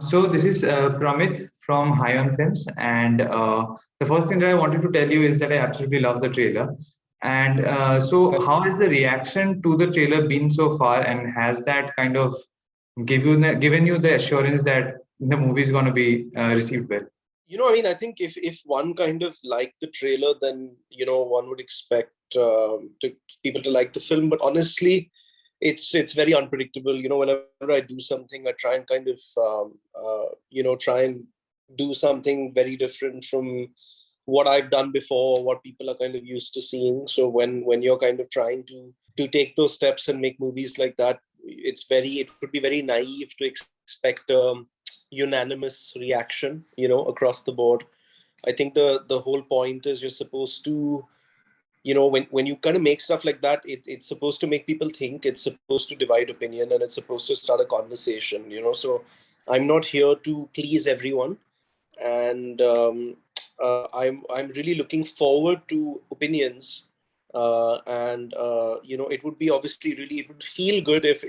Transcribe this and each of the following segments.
So this is Pramit from High on Films, and the first thing that I wanted to tell you is that I absolutely love the trailer. And so, how has the reaction to the trailer been so far, and has that kind of given you the assurance that the movie is going to be received well? I think if one kind of liked the trailer, then one would expect people to like the film. But honestly, it's very unpredictable. Whenever I do something, I try and kind of try and do something very different from what I've done before, what people are kind of used to seeing. So when you're kind of trying to take those steps and make movies like that, it would be very naive to expect unanimous reaction, across the board. I think the whole point is you're supposed to, when you kind of make stuff like that, it's supposed to make people think, it's supposed to divide opinion, and it's supposed to start a conversation. So I'm not here to please everyone, and I'm really looking forward to opinions, and it would be obviously really, it would feel good if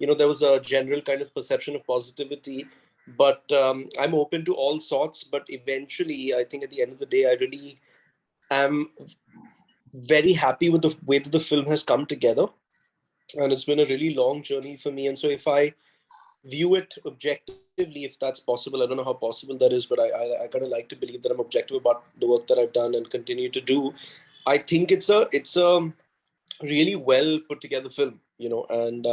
there was a general kind of perception of positivity. But I'm open to all sorts. But eventually, I think at the end of the day, I really am very happy with the way that the film has come together, and it's been a really long journey for me. And so if I view it objectively, if that's possible, I don't know how possible that is, but I kind of like to believe that I'm objective about the work that I've done and continue to do. I think it's a really well put together film, and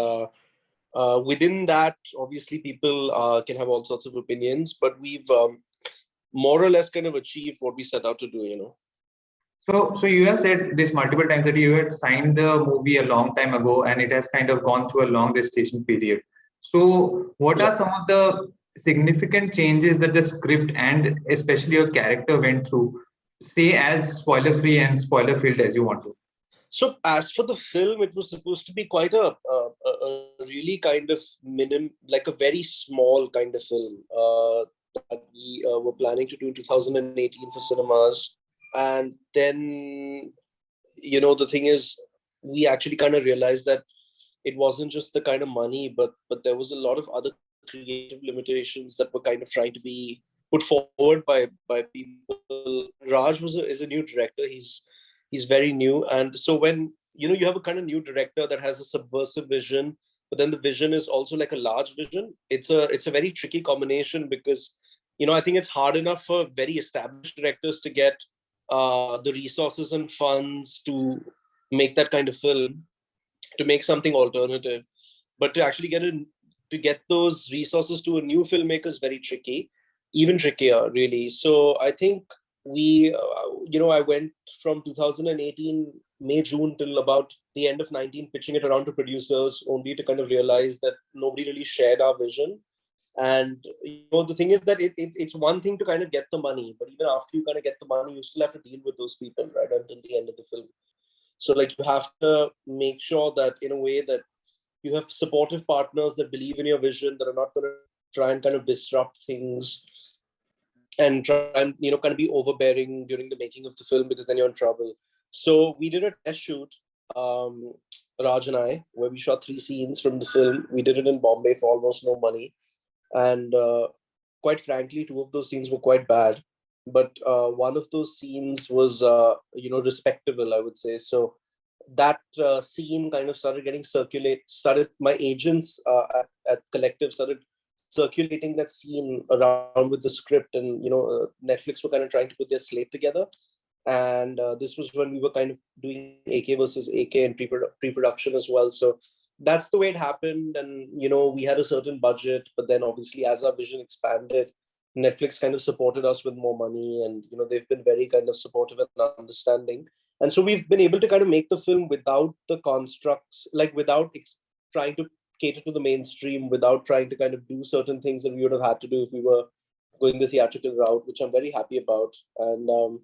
within that, obviously people can have all sorts of opinions, but we've more or less kind of achieved what we set out to do. So you have said this multiple times that you had signed the movie a long time ago, and it has kind of gone through a long gestation period. So, what Yeah. are some of the significant changes that the script and especially your character went through? Say as spoiler free and spoiler filled as you want to. So as for the film, it was supposed to be quite a really kind of like a very small kind of film that we were planning to do in 2018 for cinemas. And then, the thing is, we actually kind of realized that it wasn't just the kind of money, but there was a lot of other creative limitations that were kind of trying to be put forward by people. Raj is a new director. He's very new, and so when you have a kind of new director that has a subversive vision, but then the vision is also like a large vision. It's a very tricky combination because I think it's hard enough for very established directors to get the resources and funds to make that kind of film, to make something alternative, but to actually to get those resources to a new filmmaker is very tricky, even trickier really. So I think we I went from 2018 May June till about the end of 19 pitching it around to producers, only to kind of realize that nobody really shared our vision. And the thing is that it's one thing to kind of get the money, but even after you kind of get the money, you still have to deal with those people right until the end of the film. So like you have to make sure that in a way that you have supportive partners that believe in your vision, that are not going to try and kind of disrupt things and try and kind of be overbearing during the making of the film, because then you're in trouble. So we did a test shoot, um, Raj and I, where we shot 3 scenes from the film. We did it in Bombay for almost no money, and quite frankly, 2 of those scenes were quite bad. But one of those scenes was respectable, I would say. So that scene kind of started getting started my agents at Collective started circulating that scene around with the script, and Netflix were kind of trying to put their slate together. And this was when we were kind of doing AK versus AK and pre-production as well. So that's the way it happened. And we had a certain budget, but then obviously as our vision expanded, Netflix kind of supported us with more money, and they've been very kind of supportive and understanding. And so we've been able to kind of make the film without the constructs, like without trying to cater to the mainstream, without trying to kind of do certain things that we would have had to do if we were going the theatrical route, which I'm very happy about. And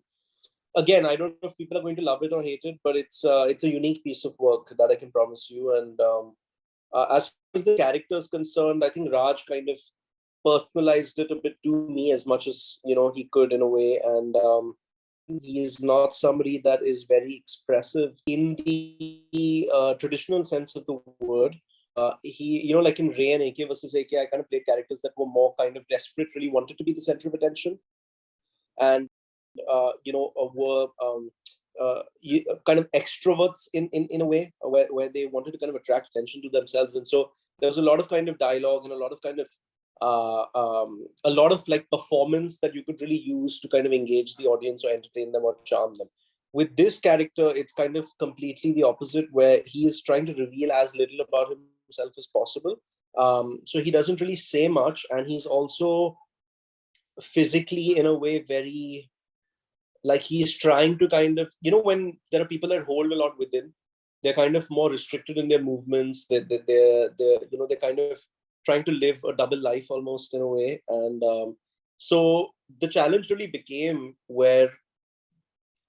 again, I don't know if people are going to love it or hate it, but it's a unique piece of work that I can promise you. And as far as the character is concerned, I think Raj kind of personalized it a bit to me as much as he could, in a way. And he is not somebody that is very expressive in the traditional sense of the word. he, you know, like in Ray and AK versus AK, I kind of played characters that were more kind of desperate, really wanted to be the center of attention, and were kind of extroverts in a way, where they wanted to kind of attract attention to themselves. And so there was a lot of kind of dialogue and a lot of kind of a lot of like performance that you could really use to kind of engage the audience or entertain them or charm them. With this character, it's kind of completely the opposite, where he is trying to reveal as little about himself as possible. So he doesn't really say much, and he's also physically, in a way, very, like, he's trying to kind of, you know, when there are people that hold a lot within, they're kind of more restricted in their movements. They're kind of trying to live a double life almost, in a way. And so the challenge really became where,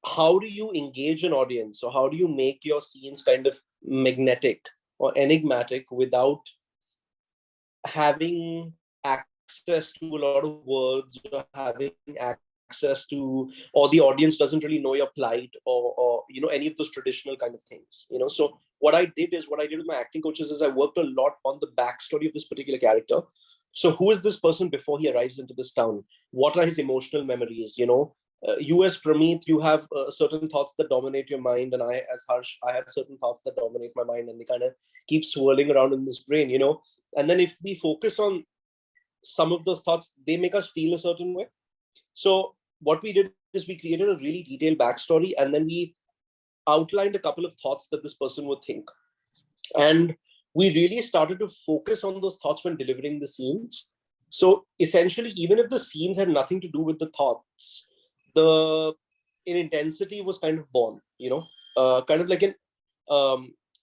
how do you engage an audience, or how do you make your scenes kind of magnetic or enigmatic without having access to a lot of words, or having access to, or the audience doesn't really know your plight, or you know, any of those traditional kind of things, you know. So what I did with my acting coaches is I worked a lot on the backstory of this particular character. So who is this person before he arrives into this town? What are his emotional memories? You know, you as Pramit, you have certain thoughts that dominate your mind, and I as Harsh, I have certain thoughts that dominate my mind, and they kind of keep swirling around in this brain, you know. And then if we focus on some of those thoughts, they make us feel a certain way. So what we did is we created a really detailed backstory, and then we outlined a couple of thoughts that this person would think. And we really started to focus on those thoughts when delivering the scenes. So essentially, even if the scenes had nothing to do with the thoughts, the in intensity was kind of born, you know, kind of like a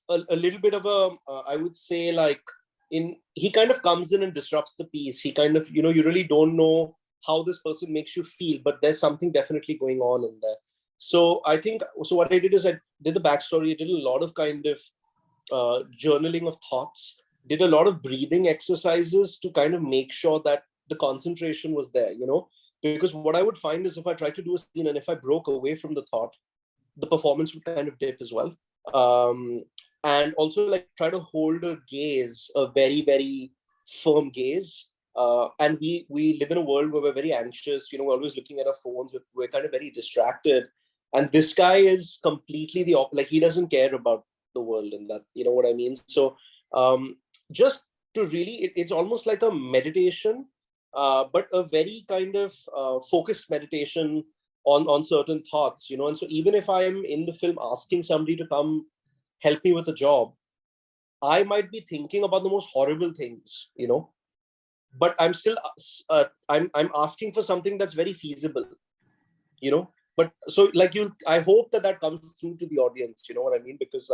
little bit of a, I would say, like, he kind of comes in and disrupts the piece. He kind of, you know, you really don't know how this person makes you feel, but there's something definitely going on in there. So I think, so what I did is I did the backstory, I did a lot of kind of journaling of thoughts, did a lot of breathing exercises to kind of make sure that the concentration was there, you know, because what I would find is if I tried to do a scene and if I broke away from the thought, the performance would kind of dip as well. And also, like, try to hold a gaze, a very, very firm gaze. And we live in a world where we're very anxious, you know, we're always looking at our phones, we're kind of very distracted. And this guy is completely the opposite. Like, he doesn't care about the world in that, you know what I mean? So just to really, it's almost like a meditation, but a very kind of focused meditation on certain thoughts, you know. And so even if I'm in the film asking somebody to come help me with a job, I might be thinking about the most horrible things, you know, but I'm still I'm asking for something that's very feasible, you know. But so, like, I hope that comes through to the audience, you know what I mean? Because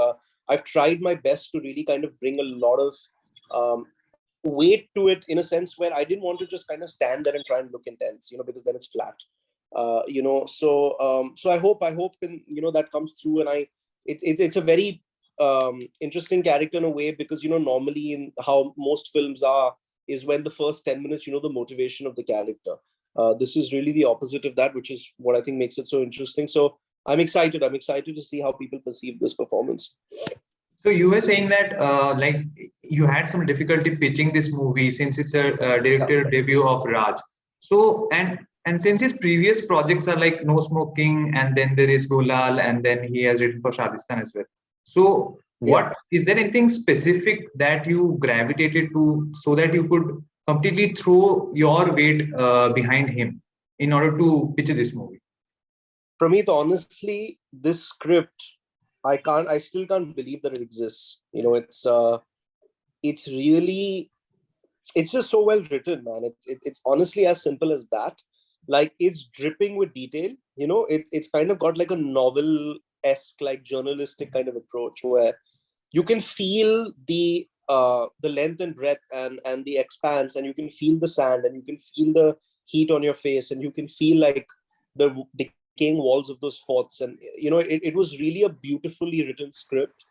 I've tried my best to really kind of bring a lot of weight to it, in a sense where I didn't want to just kind of stand there and try and look intense, you know, because then it's flat. You know, so I hope you know, that comes through. And it's a very interesting character in a way, because, you know, normally in how most films are is when the first 10 minutes, you know, the motivation of the character. This is really the opposite of that, which is what I think makes it so interesting. So I'm excited to see how people perceive this performance. So you were saying that like you had some difficulty pitching this movie since it's a director debut of Raj. So and since his previous projects are like No Smoking, and then there is Golal, and then he has written for Rajasthan as well. So what is there anything specific that you gravitated to so that you could completely throw your weight behind him in order to pitch this movie? Pramit, honestly, this script, I still can't believe that it exists. You know, it's really, it's just so well written, man. It's honestly as simple as that. Like, it's dripping with detail. You know, it's kind of got like a novel-esque, like, journalistic kind of approach, where you can feel the length and breadth and the expanse, and you can feel the sand, and you can feel the heat on your face, and you can feel like the decaying walls of those forts. And, you know, it was really a beautifully written script.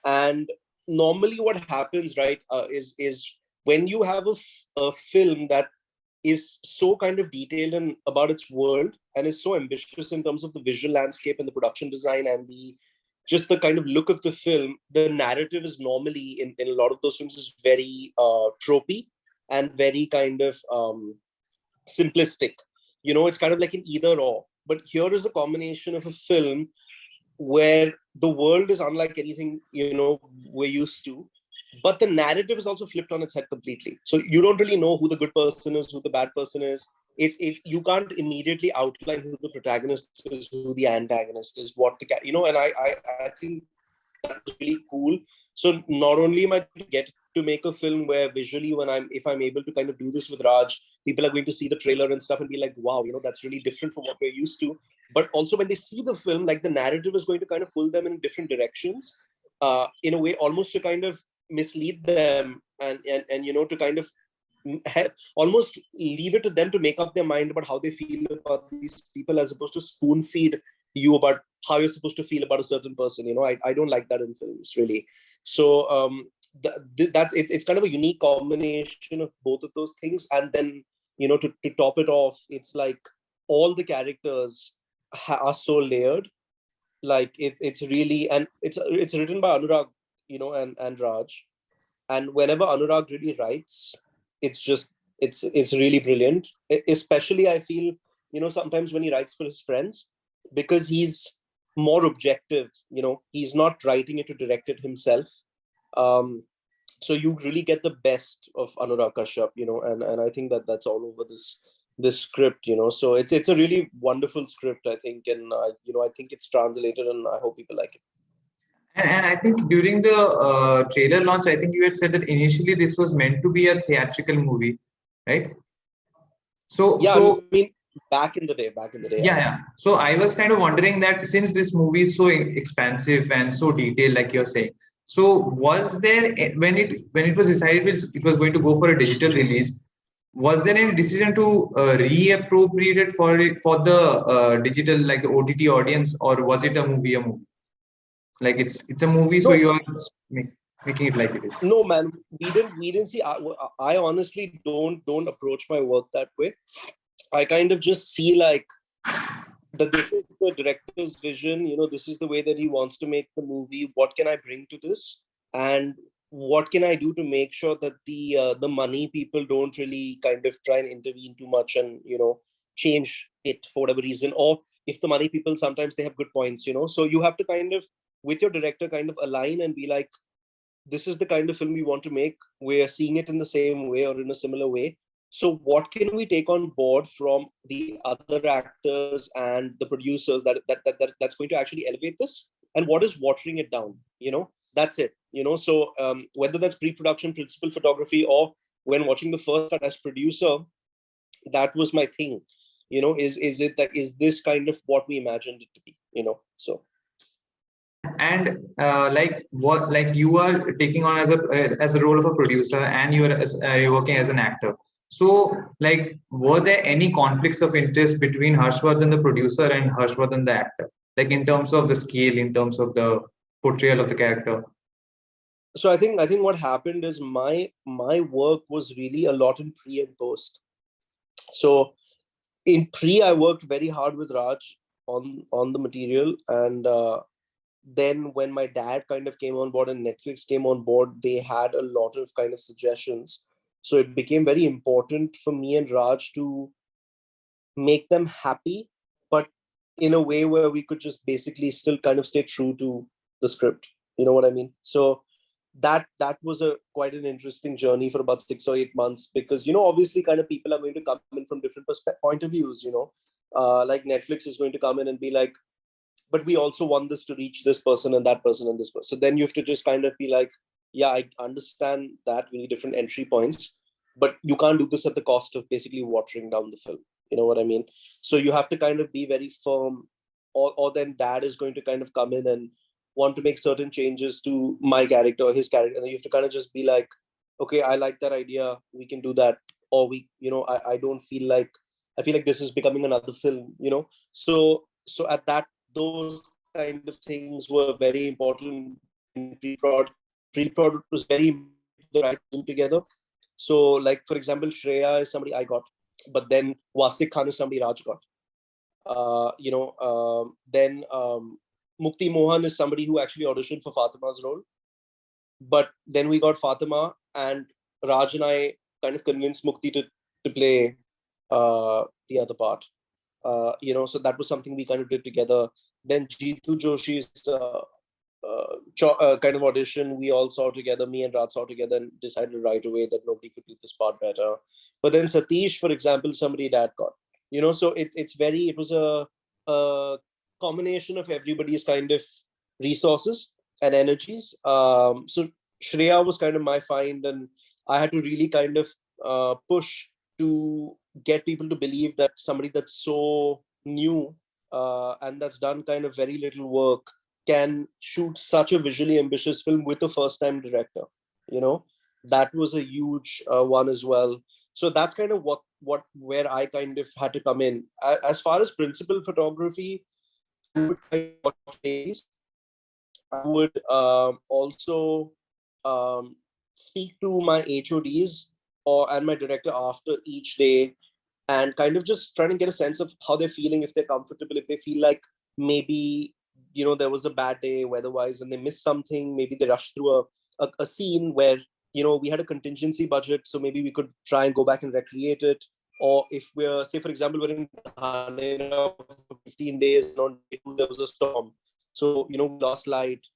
And normally what happens, right, is when you have a film that is so kind of detailed and about its world, and is so ambitious in terms of the visual landscape and the production design and the just the kind of look of the film, the narrative is normally in a lot of those films is very tropey and very kind of simplistic. It's kind of like an either or. But here is a combination of a film where the world is unlike anything we're used to, but the narrative is also flipped on its head completely. So you don't really know who the good person is, who the bad person is. You can't immediately outline who the protagonist is, who the antagonist is, what the and I think that was really cool. So not only am I going to get to make a film where visually, if I'm able to kind of do this with Raj, people are going to see the trailer and stuff and be like, wow, that's really different from what we're used to. But also when they see the film, like the narrative is going to kind of pull them in different directions, in a way almost to kind of mislead them and to kind of almost leave it to them to make up their mind about how they feel about these people, as opposed to spoon feed you about how you're supposed to feel about a certain person. I don't like that in films, really. So it's kind of a unique combination of both of those things. And then to top it off, it's like all the characters are so layered. Like it's really, and it's written by Anurag, and Raj. And whenever Anurag really writes, it's really brilliant. Especially I feel sometimes when he writes for his friends, because he's more objective. He's not writing it to direct it himself. So you really get the best of Anurag Kashyap, and I think that's all over this script. So it's a really wonderful script, I think. And I think it's translated, and I hope people like it. And I think during the trailer launch, I think you had said that initially this was meant to be a theatrical movie, right? Yeah, So I mean, back in the day. yeah. So I was kind of wondering that since this movie is so expansive and so detailed, like you're saying, so was there when it was decided it was going to go for a digital release, was there any decision to reappropriate it for the digital, like the OTT audience, or was it a movie? Like it's a movie, so No, you are making it like it is. no, man, we didn't see. I honestly don't approach my work that way. I kind of just see like that this is the director's vision. This is the way that he wants to make the movie. What can I bring to this, and what can I do to make sure that the money people don't really kind of try and intervene too much and change it for whatever reason. Or if the money people, sometimes they have good points. So you have to kind of, with your director, kind of align and be like, this is the kind of film we want to make. We're seeing it in the same way or in a similar way. So what can we take on board from the other actors and the producers that's going to actually elevate this? And what is watering it down? That's it. So whether that's pre-production, principal photography, or when watching the first cut as producer, that was my thing. Is this kind of what we imagined it to be? So. And like you are taking on as a role of a producer, and you're working as an actor. So like, were there any conflicts of interest between Harshvardhan the producer and Harshvardhan the actor, like in terms of the scale, in terms of the portrayal of the character? So I think what happened is my work was really a lot in pre and post. So in pre, I worked very hard with Raj on the material, and then when my dad kind of came on board and Netflix came on board, they had a lot of kind of suggestions. So it became very important for me and Raj to make them happy, but in a way where we could just basically still kind of stay true to the script. You know what I mean? So that was a quite an interesting journey for about 6 or 8 months, because obviously kind of people are going to come in from different point of views. Like Netflix is going to come in and be like, but we also want this to reach this person and that person and this person. So then you have to just kind of be like, yeah, I understand that we need different entry points, but you can't do this at the cost of basically watering down the film. You know what I mean? So you have to kind of be very firm, or then dad is going to kind of come in and want to make certain changes to my character or his character. And then you have to kind of just be like, okay, I like that idea. We can do that. Or I don't feel like, I feel like this is becoming another film. So at that, those kind of things were very important in pre-prod. Pre-prod was very important, the right team together. So like, for example, Shreya is somebody I got, but then Wasik Khan is somebody Raj got. Then Mukti Mohan is somebody who actually auditioned for Fatima's role. But then we got Fatima, and Raj and I kind of convinced Mukti to play the other part. So that was something we kind of did together. Then Jeetu Joshi's kind of audition, we all saw together, me and Raj saw together and decided right away that nobody could do this part better. But then Satish, for example, somebody dad got, so it was a combination of everybody's kind of resources and energies. So Shreya was kind of my find, and I had to really kind of push to get people to believe that somebody that's so new and that's done kind of very little work can shoot such a visually ambitious film with a first time director. That was a huge one as well. So that's kind of where I kind of had to come in. As far as principal photography, I would kind of watch days. I would also um, speak to my HODs and my director after each day, and kind of just trying to get a sense of how they're feeling, if they're comfortable, if they feel like maybe there was a bad day weather-wise and they missed something, maybe they rushed through a scene where we had a contingency budget, so maybe we could try and go back and recreate it. Or if we're, say for example, we're in Thane for 15 days and on day 2 there was a storm, so we lost light,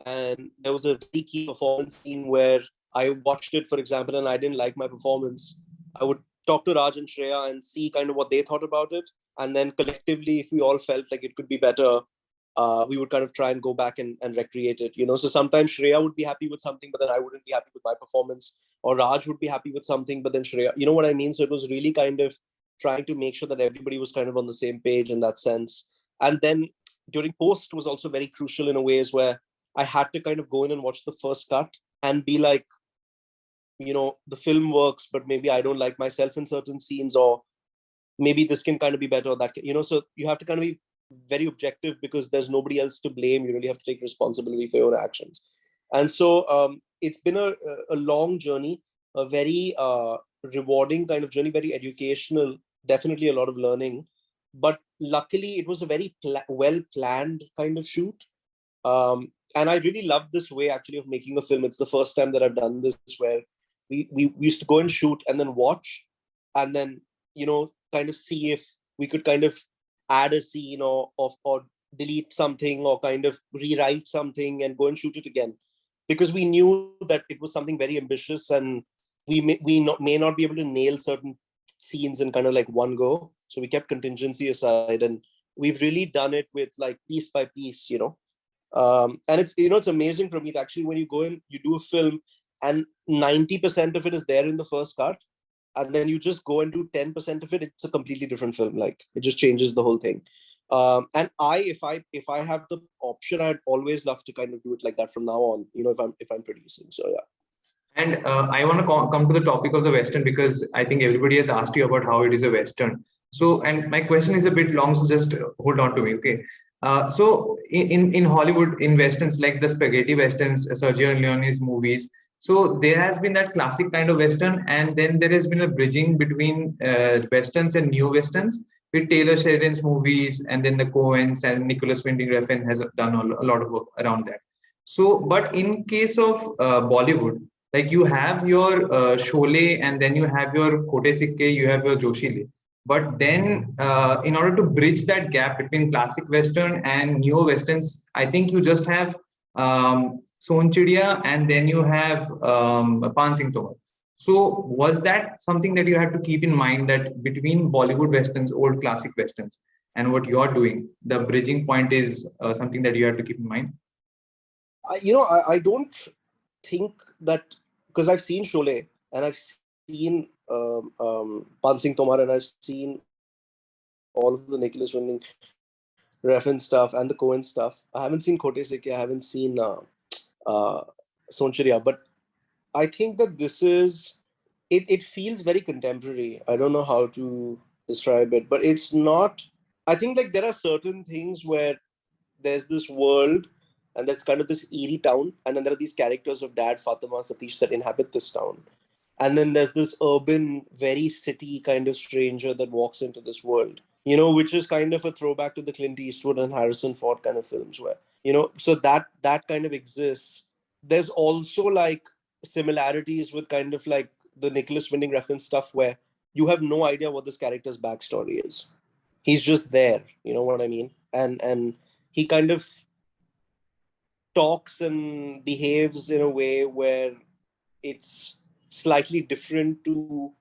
and there was a really key performance scene where I watched it, for example, and I didn't like my performance. I would talk to Raj and Shreya and see kind of what they thought about it. And then collectively, if we all felt like it could be better, we would kind of try and go back and recreate it. So sometimes Shreya would be happy with something, but then I wouldn't be happy with my performance. Or Raj would be happy with something, but then Shreya, you know what I mean? So it was really kind of trying to make sure that everybody was kind of on the same page in that sense. And then during post was also very crucial in a ways where I had to kind of go in and watch the first cut and be like, the film works, but maybe I don't like myself in certain scenes, or maybe this can kind of be better, or that so you have to kind of be very objective because there's nobody else to blame. You really have to take responsibility for your own actions. And so it's been a long journey, a very rewarding kind of journey, very educational, definitely a lot of learning. But luckily it was a very well planned kind of shoot. And I really love this way actually of making a film. It's the first time that I've done this, where we used to go and shoot and then watch, and then kind of see if we could kind of add a scene or delete something or kind of rewrite something and go and shoot it again, because we knew that it was something very ambitious, and we may not be able to nail certain scenes in kind of like one go. So we kept contingency aside, and we've really done it with like piece by piece. And it's it's amazing, Pramit, actually, when you go in, you do a film and 90% of it is there in the first cut, and then you just go and do 10% of it, it's a completely different film. Like, it just changes the whole thing. And if I have the option, I'd always love to kind of do it like that from now on, if I'm producing. So yeah. And I want to come to the topic of the Western, because I think everybody has asked you about how it is a Western. So, and my question is a bit long, so just hold on to me, okay? So in Hollywood, in Westerns, like the spaghetti Westerns, Sergio Leone's movies, so there has been that classic kind of Western, and then there has been a bridging between Westerns and New Westerns with Taylor Sheridan's movies, and then the Coens and Nicholas Winding Refn has done a lot of work around that. So, but in case of Bollywood, like you have your Sholay, and then you have your Khote Sikke, you have your Joshile. But then, in order to bridge that gap between classic Western and neo Westerns, I think you just have Son Chidiya, and then you have Pan Singh Tomar. So, was that something that you had to keep in mind, that between Bollywood Westerns, old classic Westerns, and what you're doing, the bridging point is something that you have to keep in mind? I don't think that, because I've seen Sholay and I've seen Pan Singh Tomar, and I've seen all of the Nicholas Winding Refn stuff and the Cohen stuff. I haven't seen Khote Sikke, I haven't seen Son Chidiya, but I think that this is, it feels very contemporary. I don't know how to describe it, but it's not, I think like there are certain things where there's this world and there's kind of this eerie town, and then there are these characters of Dad, Fatima, Satish that inhabit this town. And then there's this urban, very city kind of stranger that walks into this world, which is kind of a throwback to the Clint Eastwood and Harrison Ford kind of films, where So that kind of exists. There's also like similarities with kind of like the Nicholas Winding Refn stuff, where you have no idea what this character's backstory is. He's just there, you know what I mean? And he kind of talks and behaves in a way where it's slightly different to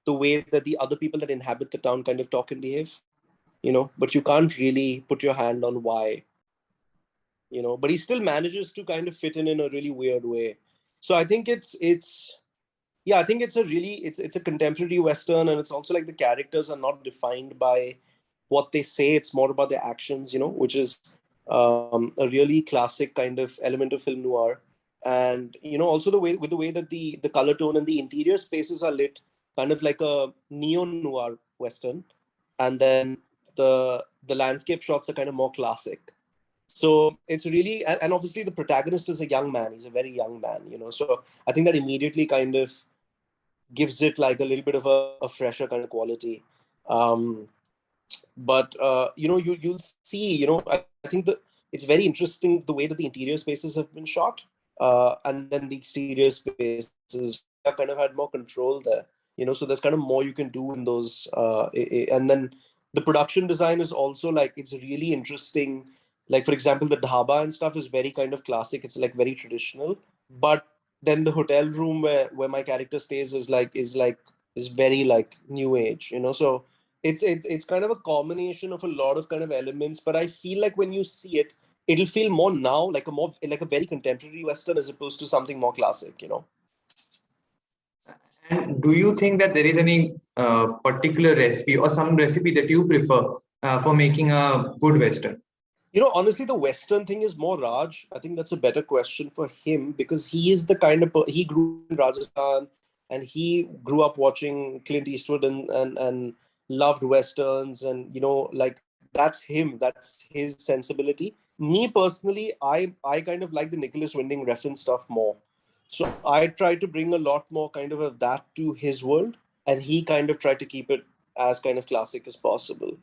the way that the other people that inhabit the town kind of talk and behave, but you can't really put your hand on why, but he still manages to kind of fit in a really weird way. So I think it's yeah, I think it's a really it's a contemporary western, and it's also like the characters are not defined by what they say. It's more about their actions, which is a really classic kind of element of film noir. And also the way that the color tone and the interior spaces are lit, kind of like a neo noir western. And then the landscape shots are kind of more classic. So it's really, and obviously the protagonist is a young man. He's a very young man, so I think that immediately kind of gives it like a little bit of a fresher kind of quality. um but you'll see, I think that it's very interesting the way that the interior spaces have been shot, and then the exterior spaces kind of had more control there, so there's kind of more you can do in those, and then the production design is also like, it's really interesting. Like, for example, the dhaba and stuff is very kind of classic. It's like very traditional. But then the hotel room where my character stays is very like new age, so it's kind of a combination of a lot of kind of elements. But I feel like when you see it, it'll feel more now like a very contemporary western, as opposed to something more classic. And do you think that there is any particular recipe or some recipe that you prefer for making a good Western? Honestly, the western thing is more Raj. I think that's a better question for him, because he is the kind of he grew up in Rajasthan, and he grew up watching Clint Eastwood and loved westerns, and like, that's him, that's his sensibility. Me personally, I kind of like the Nicholas Winding Refn stuff more. So I try to bring a lot more kind of that to his world, and he kind of tried to keep it as kind of classic as possible.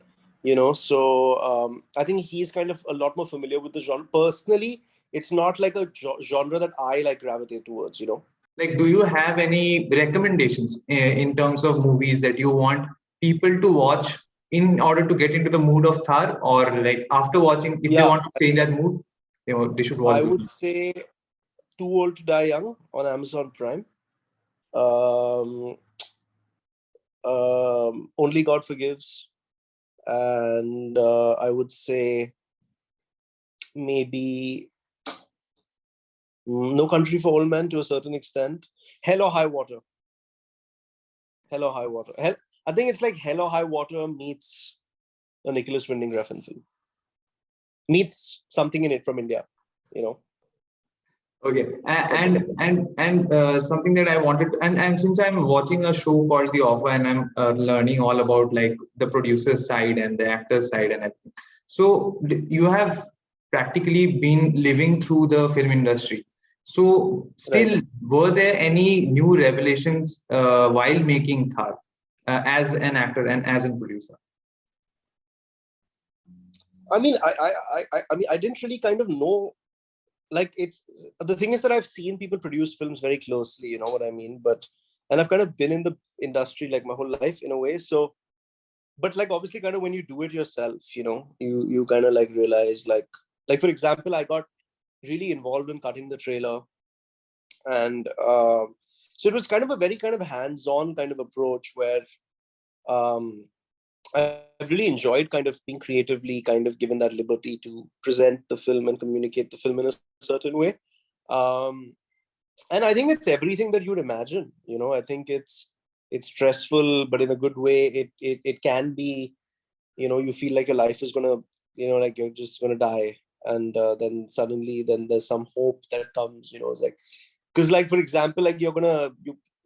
So I think he's kind of a lot more familiar with the genre. Personally, it's not like a genre that I like gravitate towards. Like, do you have any recommendations in terms of movies that you want people to watch in order to get into the mood of Thar, or like after watching, if they Yeah, want to stay in that mood, they should I watch would this? say Too Old to Die Young on Amazon Prime. um, Only God Forgives. And I would say maybe No Country for Old Men to a certain extent. Hell or High Water. Hell or High Water. I think it's like Hell or High Water meets a Nicholas Winding Refn film. Meets something in it from India, you know. Okay, Something like something that I wanted, and since I'm watching a show called The Offer, and I'm learning all about like the producer side and the actor side and everything. So you have practically been living through the film industry. So right. still, were there any new revelations while making Thar as an actor and as a producer? I mean, I mean, I didn't really kind of know. Like, it's the thing is that I've seen people produce films very closely. You know what I mean? And I've kind of been in the industry like my whole life in a way. So, but like obviously, kind of when you do it yourself, you kind of like realize like for example, I got really involved in cutting the trailer, and so it was kind of a very kind of hands-on kind of approach where um, I've really enjoyed kind of being creatively kind of given that liberty to present the film and communicate the film in a certain way. Um, and I think it's everything that you'd imagine. I think it's stressful, but in a good way. It can be, you feel like your life is gonna, like you're just gonna die, and then suddenly then there's some hope that comes. It's like, because like for example, like you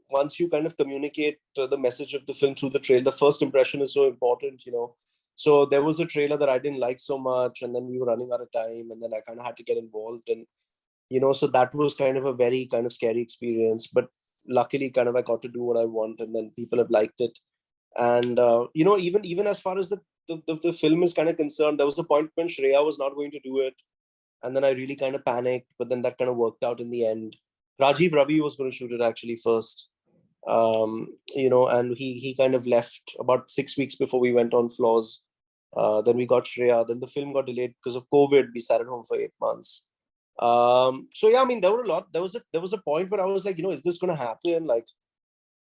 once you kind of communicate the message of the film through the trailer, the first impression is so important. So there was a trailer that I didn't like so much, and then we were running out of time, and then I kind of had to get involved, and so that was kind of a very kind of scary experience. But luckily, kind of I got to do what I want, and then people have liked it. And even as far as the film is kind of concerned, there was a point when Shreya was not going to do it, and then I really kind of panicked, but then that kind of worked out in the end. Rajiv Ravi was going to shoot it actually first, and he kind of left about 6 weeks before we went on floors. Then we got Shreya. Then the film got delayed because of COVID. We sat at home for 8 months. So yeah, I mean, there were a lot. There was a point where I was like, is this going to happen? Like,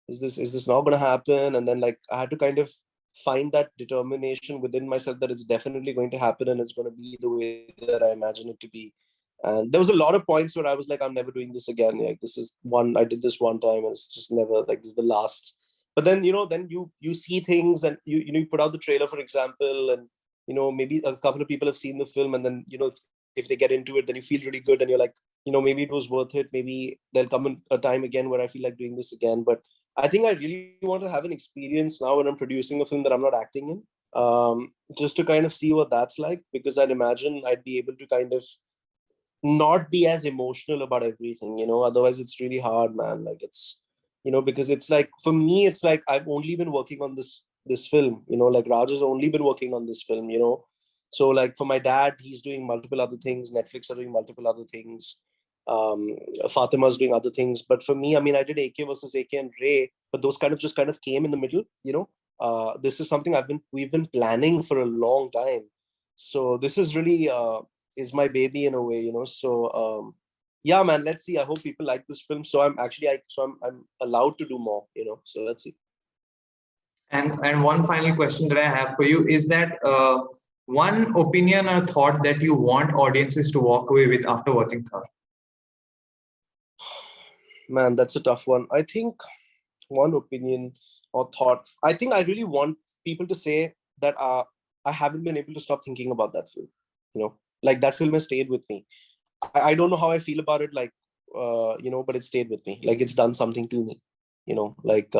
is this not going to happen? And then like I had to kind of find that determination within myself that it's definitely going to happen and it's going to be the way that I imagine it to be. And there was a lot of points where I was like, I'm never doing this again. Like, this is one, I did this one time and it's just never, like, this is the last. But then, then you see things, and you put out the trailer, for example, and maybe a couple of people have seen the film, and then if they get into it, then you feel really good, and you're like, maybe it was worth it. Maybe there'll come a time again where I feel like doing this again. But I think I really want to have an experience now when I'm producing a film that I'm not acting in, just to kind of see what that's like, because I'd imagine I'd be able to kind of not be as emotional about everything. Otherwise it's really hard, man. Like, it's because it's like, for me, it's like I've only been working on this film, like Raj has only been working on this film. So like for my dad, he's doing multiple other things, Netflix are doing multiple other things, Fatima's doing other things. But for me, I mean, I did AK versus AK and Ray, but those kind of came in the middle. This is something we've been planning for a long time. So this is really is my baby in a way. So yeah, man, let's see. I hope people like this film. So I'm allowed to do more. So let's see. And one final question that I have for you is that one opinion or thought that you want audiences to walk away with after watching Thar. Man, that's a tough one. I think one opinion or thought, I think I really want people to say that I haven't been able to stop thinking about that film. Like, that film has stayed with me. I don't know how I feel about it, like, but it stayed with me. Like, it's done something to me, like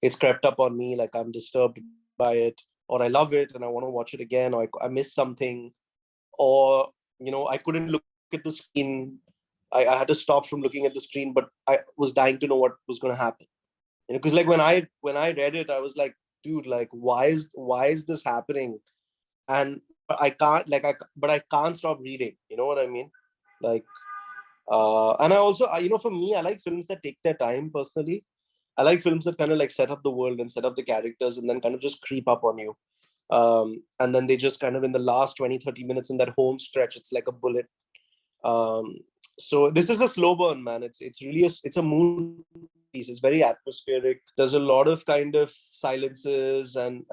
it's crept up on me. Like, I'm disturbed by it, or I love it and I want to watch it again, or I missed something, or, I couldn't look at the screen. I had to stop from looking at the screen, but I was dying to know what was going to happen. Because like when I read it, I was like, dude, like, why is this happening? And I can't, but I can't stop reading. You know what I mean? Like, and I also, for me, I like films that take their time. Personally, I like films that kind of like set up the world and set up the characters and then kind of just creep up on you. And then they just kind of, in the last 20-30 minutes in that home stretch, it's like a bullet. So this is a slow burn, man. It's really it's a mood piece. It's very atmospheric. There's a lot of kind of silences and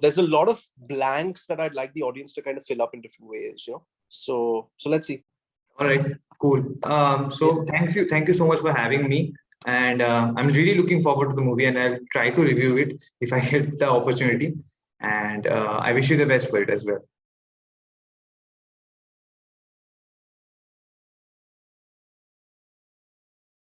there's a lot of blanks that I'd like the audience to kind of fill up in different ways. So let's see. All right, cool. So thank you so much for having me, and I'm really looking forward to the movie, and I'll try to review it if I get the opportunity. And I wish you the best for it as well.